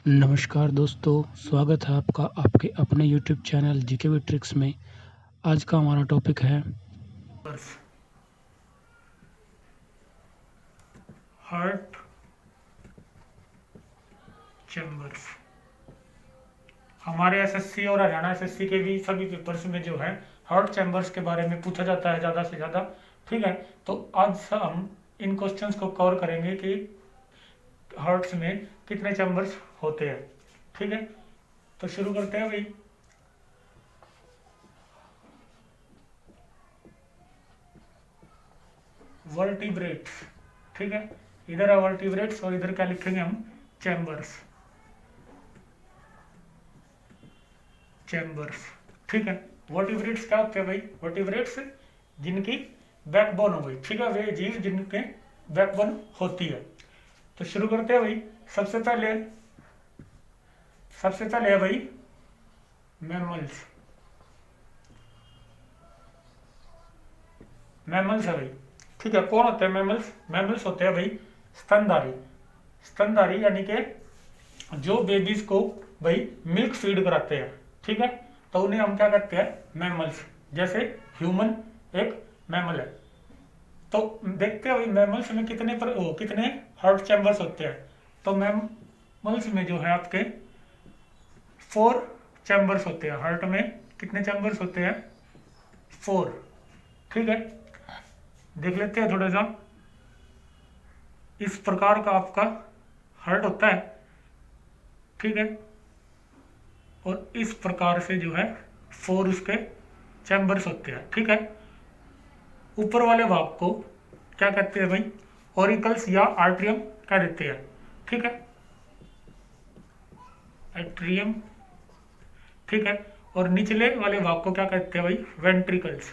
नमस्कार दोस्तों, स्वागत है आपका आपके अपने YouTube channel GK V tricks में। आज का हमारा टॉपिक है हार्ट चैम्बर्स। हमारे एसएससी और हरियाणा एसएससी के भी सभी पेपर्स में जो है हार्ट चैम्बर्स के बारे में पूछा जाता है ज़्यादा से ज़्यादा। ठीक है, तो आज हम इन क्वेश्चंस को कवर करेंगे कि हार्ट्स में कितने चैम्बर्स होते हैं। ठीक है, तो शुरू करते हैं भाई। वर्टिब्रेट्स, ठीक है, इधर है वर्टिब्रेट्स और इधर क्या लिखेंगे हम, चैम्बर्स। चैम्बर्स, ठीक है। वर्टिब्रेट्स क्या होते हैं भाई? वर्टिब्रेट्स जिनकी बैकबोन हो गई, ठीक है, वे जीव जिनके बैकबोन होती है। तो शुरू करते हैं भाई। सबसे पहले है भाई मैमल्स। मैमल्स है भाई, ठीक है। कौन होते हैं मैमल्स? मैमल्स होते हैं भाई स्तनधारी। स्तनधारी यानी कि जो बेबीज को भाई मिल्क फीड कराते हैं, ठीक है, तो उन्हें हम क्या कहते हैं? मैमल्स। जैसे ह्यूमन एक मैमल है। तो देखते हैं भाई मैमल्स में कितने हार्ट चैम्बर्स होते हैं। तो मैमल्स में जो है आपके 4 चैम्बर्स होते हैं। हार्ट में कितने चैम्बर्स होते हैं? 4, ठीक है। देख लेते हैं थोड़ा सा। इस प्रकार का आपका हार्ट होता है, ठीक है, और इस प्रकार से जो है 4 उसके चैम्बर्स होते हैं, ठीक है। ऊपर वाले भाग को क्या कहते हैं भाई? ऑरिकल्स या आर्ट्रियम कह देते हैं, ठीक है, एट्रियम, ठीक है। और निचले वाले भाग को क्या कहते हैं भाई? वेंट्रिकल्स।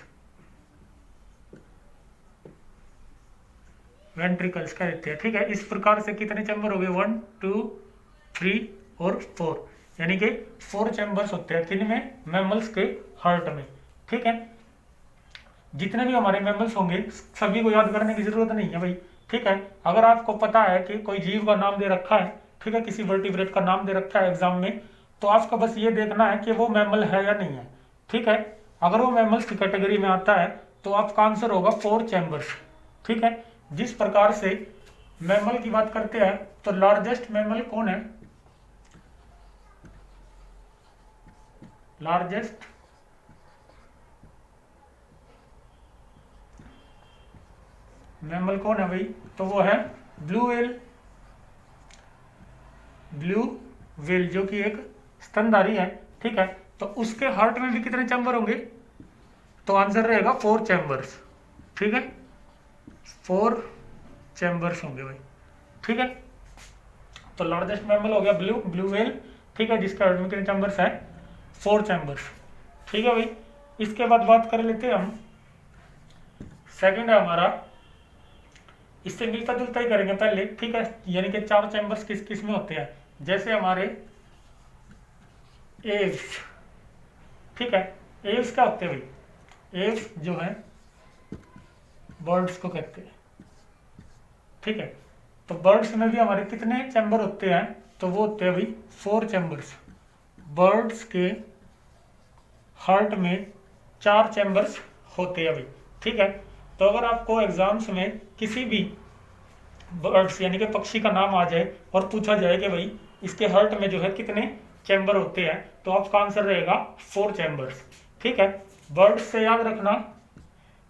वेंट्रिकल्स कह देते हैं, ठीक है। इस प्रकार से कितने चैम्बर हो गए? 1 2 3 और 4, यानी कि 4 चैम्बर्स होते हैं। किन में? मैमल्स के हार्ट में, ठीक है। जितने भी हमारे मैमल्स होंगे सभी को याद करने की जरूरत नहीं है भाई, ठीक है। अगर आपको पता है कि कोई जीव का नाम दे रखा है, ठीक है, किसी वर्टिब्रेट का नाम दे रखा है एग्जाम में, तो आपको बस ये देखना है कि वो मैमल है या नहीं है, ठीक है। अगर वो मैमल्स की कैटेगरी में आता है तो आपका आंसर होगा 4 चैम्बर्स, ठीक है। जिस प्रकार से मैमल की बात करते हैं तो लार्जेस्ट मैमल कौन है? लार्जेस्ट मैमल कौन है भाई? तो वो है ब्लू व्हेल। ब्लू व्हेल जो कि एक स्तनधारी है, ठीक है। तो उसके हार्ट में भी कितने चैम्बर होंगे? तो आंसर रहेगा 4 चैम्बर्स, ठीक है। 4 चैम्बर्स होंगे भाई, ठीक है। तो लार्जेस्ट मैमल हो गया ब्लू व्हेल, ठीक है, जिसके हार्ट में कितने चैम्बर्स है? 4 चैम्बर्स, ठीक है भाई। इसके बाद बात कर लेते हैं हम। सेकंड है हमारा, इससे मिलता जुलता ही करेंगे पहले, ठीक है। यानी कि 4 चैम्बर्स किस किस में होते हैं? जैसे हमारे एव्स, ठीक है। एव्स क्या होते हैं भाई? एव्स जो है बर्ड्स को कहते हैं, ठीक है। तो बर्ड्स में भी हमारे कितने चैम्बर होते हैं? तो वो होते हैं भाई 4 चैम्बर्स। बर्ड्स के हार्ट में 4 चैम्बर्स होते हैं भाई, ठीक है। तो अगर आपको एग्जाम्स में किसी भी बर्ड्स यानी कि पक्षी का नाम आ जाए और पूछा जाए कि भाई इसके हार्ट में जो है कितने चैम्बर होते हैं, तो आपका आंसर रहेगा 4 चैम्बर्स, ठीक है। बर्ड्स से याद रखना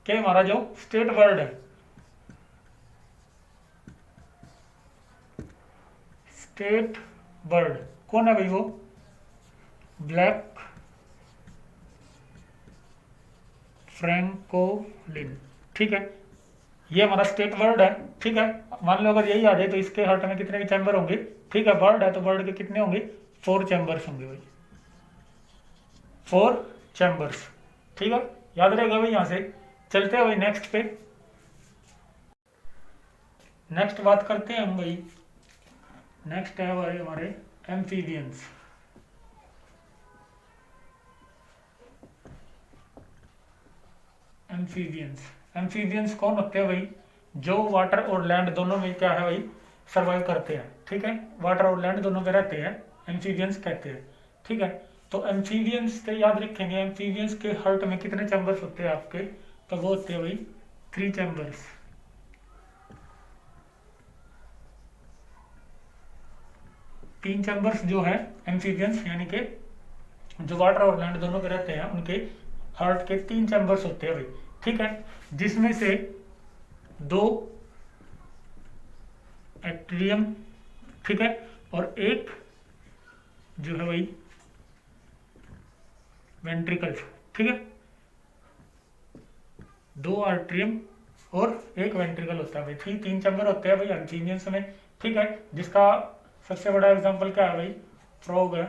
कि हमारा जो स्टेट बर्ड है, स्टेट बर्ड कौन है भाई? वो ब्लैक फ्रैंकोलिन, ठीक है। ये हमारा स्टेट बर्ड है, ठीक है। मान लो अगर यही आ जाए तो इसके हार्ट में कितने चैम्बर होंगे? ठीक है, बर्ड है तो बर्ड के कितने होंगे? 4 चैम्बर्स होंगे भाई, 4 चैम्बर्स, ठीक है। याद रहेगा भाई। यहाँ से चलते हैं भाई नेक्स्ट पे। नेक्स्ट बात करते हैं हम भाई। नेक्स्ट है भाई हमारे एम्फीबियंस। एम्फीबियंस, एम्फीबियंस कौन होते हैं भाई? जो वाटर और लैंड दोनों में क्या है भाई? सर्वाइव करते हैं, ठीक है, वाटर और लैंड दोनों पे रहते हैं, एम्फीबियंस कहते हैं। ठीक है, तो एम्फीबियंस से याद रखेंगे, एम्फीबियंस के हार्ट में कितने चैम्बर्स होते हैं आपके, तो वो होते हैं भाई 3 चैम्बर्स। 3 चैम्बर्स जो है एम्फीबियंस यानी कि जो वाटर और लैंड दोनों पे रहते हैं उनके हार्ट के 3 चैम्बर्स होते हैं भाई। ठीक है, जिसमें से 2 एट्रियम, ठीक है, और एक जो है भाई वेंट्रिकल्स। ठीक है, 2 आर्ट्रियम और एक वेंट्रिकल होता है भाई। 3 चैम्बर होते हैं भाई एम्फीबियंस में। ठीक है, जिसका सबसे बड़ा एग्जांपल क्या है भाई, फ्रॉग है।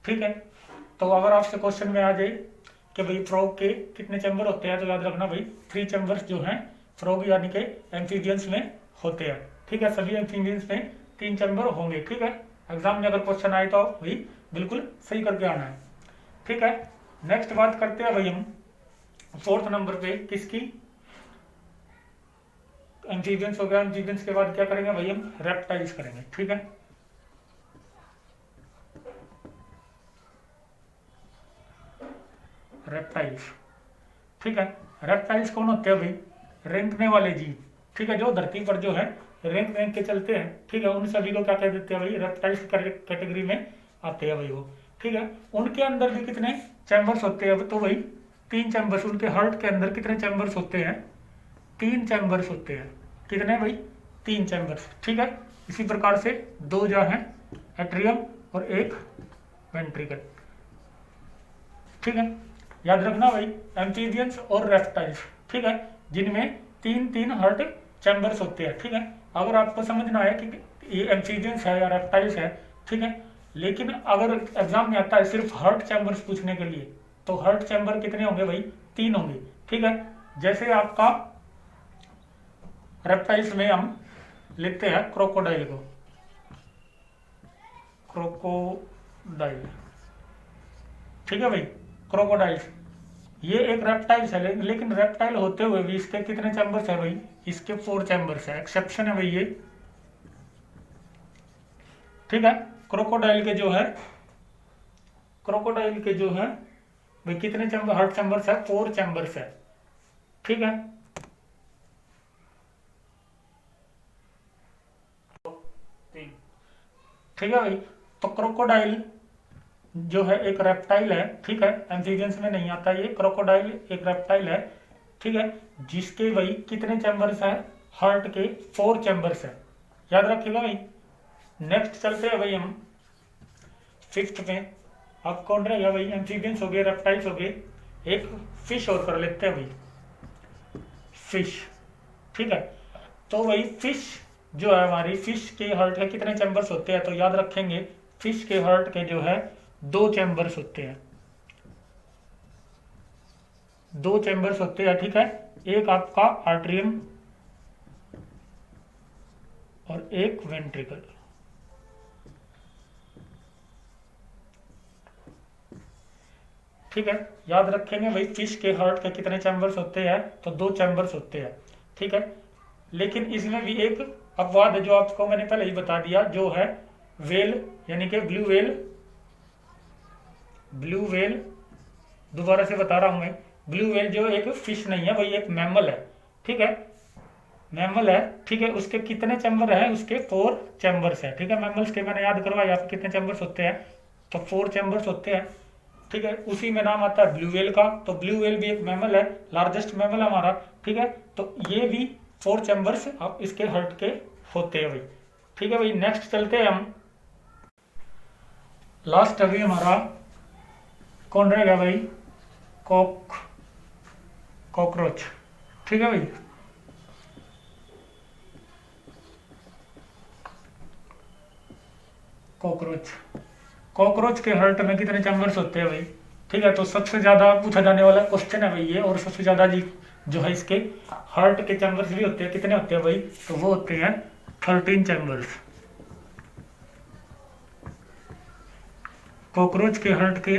ठीक है, तो अगर आपसे क्वेश्चन में आ जाए कि भाई फ्रॉग के कितने चैम्बर होते हैं, तो याद रखना भाई 3 चैम्बर्स जो हैं फ्रॉग यानी कि एम्फीबियंस में होते हैं। ठीक है, सभी एम्फीबियंस में 3 चैम्बर होंगे। ठीक है, एग्जाम में अगर क्वेश्चन आए तो भाई बिल्कुल सही करके आना है। ठीक है, नेक्स्ट बात करते हैं भाई हम 4th नंबर पे किसकी, एम्फीबियंस हो गया। एम्फीबियंस के बाद क्या करेंगे भाई, हम रेप्टाइल्स करेंगे। ठीक है, रेप्टाइल्स। ठीक है, रेप्टाइल्स कौन होते हैं भाई, रेंगने वाले जीव। ठीक है, जो धरती पर जो है रेंग रेंग के चलते हैं। ठीक है, उन सभी को क्या कह देते हैं भाई, रेप्टाइल्स कैटेगरी में आते हैं भाई वो। ठीक है, उनके अंदर भी कितने चैम्बर्स होते हैं, तो भाई 3 चैम्बर्स। उनके हार्ट के अंदर कितने चैम्बर्स होते हैं, 3 चैम्बर्स होते हैं। कितने भाई, 3 चैम्बर्स। ठीक है, इसी प्रकार से 2 जो हैं एट्रियम और एक वेंट्रिकल। ठीक है, याद रखना भाई एम्फीबियंस और रेप्टाइल्स। ठीक है, जिनमें 3 हार्ट चैम्बर्स होते हैं। ठीक है, अगर आपको समझना है कि ये एम्फीबियंस है या रेप्टाइल्स है, ठीक है, लेकिन अगर एग्जाम में आता है सिर्फ हार्ट चैम्बर्स पूछने के लिए, तो हार्ट चैम्बर कितने होंगे भाई, 3 होंगे। ठीक है, जैसे आपका रेप्टाइल्स में हम लिखते हैं क्रोकोडाइल को, क्रोकोडाइल। ठीक है भाई, क्रोकोडाइल्स ये एक रेप्टाइल्स है, लेकिन रेप्टाइल होते हुए भी इसके कितने चैम्बर्स है भाई, इसके 4 चैम्बर्स है। एक्सेप्शन है भाई ये। ठीक है, क्रोकोडाइल के जो है, क्रोकोडाइल के जो है भाई कितने चैम्बर, हार्ट चैम्बर्स है, 4 चैम्बर्स है। ठीक है, ठीक है भाई, तो क्रोकोडाइल जो है एक रेप्टाइल है। ठीक है, एम्फीबियंस में नहीं आता ये, क्रोकोडाइल एक रेप्टाइल है। ठीक है, जिसके भाई कितने चैम्बर्स है, हार्ट के 4 चैम्बर्स है। याद रखिएगा भाई। नेक्स्ट चलते हैं भाई हम 5th पे। अब कौन रहेगा भाई, एम्फीबियंस हो गए, रेप्टाइल्स हो गए, एक फिश और कर लेते हैं भाई, फिश। ठीक है, तो भाई फिश जो है हमारी, फिश के हार्ट के कितने चैम्बर्स होते हैं, तो याद रखेंगे फिश के हार्ट के जो है 2 चैम्बर्स होते हैं। 2 चैम्बर्स होते हैं। ठीक है, एक आपका आर्ट्रियम और एक वेंट्रिकल। ठीक है, याद रखेंगे भाई फिश के हार्ट के कितने चैम्बर्स होते हैं, तो 2 चैम्बर्स होते हैं। ठीक है, लेकिन इसमें भी एक अपवाद है जो आपको मैंने पहले ही बता दिया, जो है वेल यानी कि ब्लू वेल। ब्लू वेल दोबारा से बता रहा हूं मैं, ब्लू वेल जो एक फिश नहीं है, वही एक मैमल है। ठीक है, मैमल है। ठीक है, उसके कितने चैम्बर है, उसके 4 चैम्बर्स है। ठीक है, मैमल्स के मैंने याद करवाया आपको कितने चैम्बर्स होते हैं, तो 4 चैम्बर्स होते हैं। ठीक है, उसी में नाम आता है ब्लू वेल का। तो ब्लू वेल भी एक मैमल है, लार्जेस्ट मैमल हमारा। ठीक है, तो ये भी 4 चैम्बर्स अब इसके हार्ट के होते हैं भाई। ठीक है भाई, नेक्स्ट चलते हैं हम, लास्ट अभी हमारा कौन रहेगा भाई, कॉकरोच। ठीक है भाई, कॉकरोच के हार्ट में कितने चैम्बर्स होते हैं भाई। ठीक है, तो सबसे ज्यादा पूछा जाने वाला क्वेश्चन है भाई ये, और सबसे ज्यादा जी जो है इसके हार्ट के चैम्बर्स भी होते हैं। कितने होते हैं भाई, तो वो होते हैं 13 चैम्बर्स। कॉकरोच के हार्ट के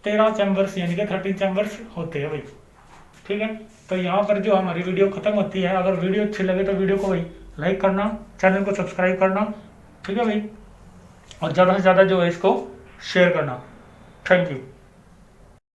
13 चैम्बर्स यानी कि 13 चैम्बर्स होते हैं भाई। ठीक है, तो यहाँ पर जो हमारी वीडियो खत्म होती है। अगर वीडियो अच्छी लगे तो वीडियो को भाई लाइक करना, चैनल को सब्सक्राइब करना, ठीक है भाई, और ज़्यादा से ज़्यादा जो है इसको शेयर करना। Thank you.